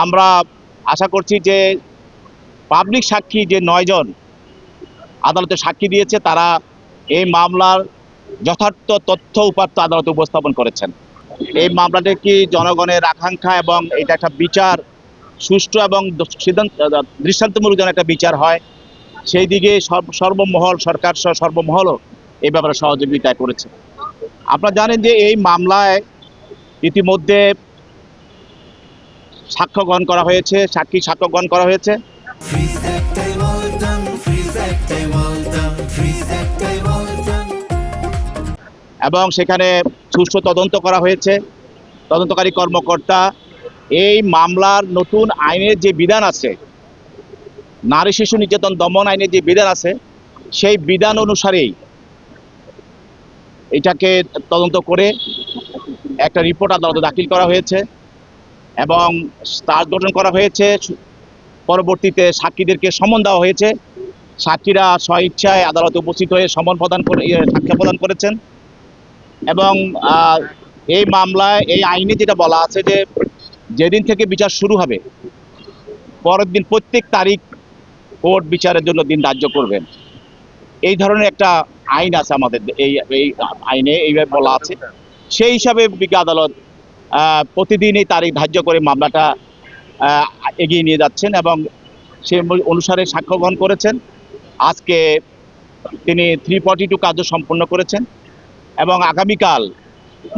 আমরা আশা করছি যে পাবলিক সাক্ষী যে ৯ জন আদালতে সাক্ষী দিয়েছে তারা এই মামলার যথার্থ তথ্য উপাত্ত আদালতে উপস্থাপন করেছেন। এই মামলাটি কি জনগণের আকাঙ্ক্ষা এবং এটা একটা বিচার সুষ্ঠু এবং সিদ্ধান্ত দৃষ্টান্তমূলক যেন একটা বিচার হয় সেই দিকে সর্বমহল সরকার সহ সর্বমহলও এই ব্যাপারে সহযোগিতা করেছে। আপনারা জানেন যে এই মামলায় ইতিমধ্যে সাক্ষ্য গ্রহণ করা হয়েছে, সাক্ষ্য গ্রহণ করা হয়েছে এবং সেখানে সুষ্ঠু তদন্ত করা হয়েছে। তদন্তকারী কর্মকর্তা এই মামলার নতুন আইনের যে বিধান আছে, নারী শিশু নির্যাতন দমন আইনের যে বিধান আছে সেই বিধান অনুসারেই এটাকে তদন্ত করে একটা রিপোর্ট আদালতে দাখিল করা হয়েছে এবং তার গঠন করা হয়েছে। পরবর্তীতে সাক্ষীদেরকে সমন দেওয়া হয়েছে। সাক্ষীরা স্বইচ্ছায় আদালতে উপস্থিত হয়ে সমন প্রদান করে সাক্ষ্য প্রদান করেছেন এবং এই মামলায় এই আইনে যেটা বলা আছে যে যেদিন থেকে বিচার শুরু হবে পরের দিন প্রত্যেক তারিখ কোর্ট বিচারের জন্য দিন ধার্য করবেন। এই ধরনের একটা আইন আছে আমাদের এই আইনে এইভাবে বলা আছে। সেই হিসাবে বিজ্ঞ আদালত প্রতিদিন এই তারিখ ধার্য করে মামলাটা এগিয়ে নিয়ে যাচ্ছেন এবং সেই অনুসারে সাক্ষ্য গ্রহণ করেছেন। আজকে তিনি 342 কার্য সম্পন্ন করেছেন এবং আগামীকাল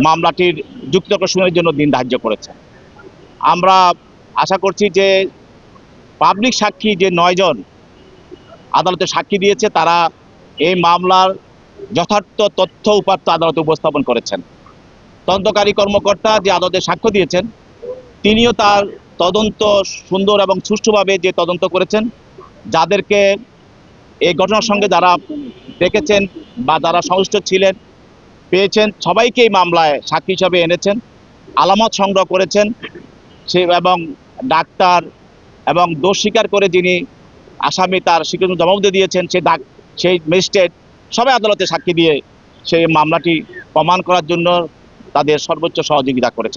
মামলাটির যুক্তিতর্ক শুনানির জন্য দিন ধার্য করেছেন। আমরা আশা করছি যে পাবলিক সাক্ষী যে ৯ জন আদালতে সাক্ষী দিয়েছে তারা এই মামলার যথার্থ তথ্য উপাত্ত আদালতে উপস্থাপন করেছেন। তদন্তকারী কর্মকর্তা যে আদালতে সাক্ষ্য দিয়েছেন তিনিও তার তদন্ত সুন্দর এবং সুষ্ঠুভাবে যে তদন্ত করেছেন, যাদেরকে এই ঘটনার সঙ্গে যারা দেখেছেন বা যারা সংশ্লিষ্ট ছিলেন পেয়েছেন সবাইকে এই মামলায় সাক্ষী হিসাবে এনেছেন, আলামত সংগ্রহ করেছেন সে এবং ডাক্তার এবং দোষ স্বীকার করে যিনি আসামি তার স্বীকৃতি জবাবদিহি দিয়েছেন সেই ম্যাজিস্ট্রেট সবাই আদালতে সাক্ষী দিয়ে সেই মামলাটি প্রমাণ করার জন্য তাদের সর্বোচ্চ সহযোগিতা করেছেন।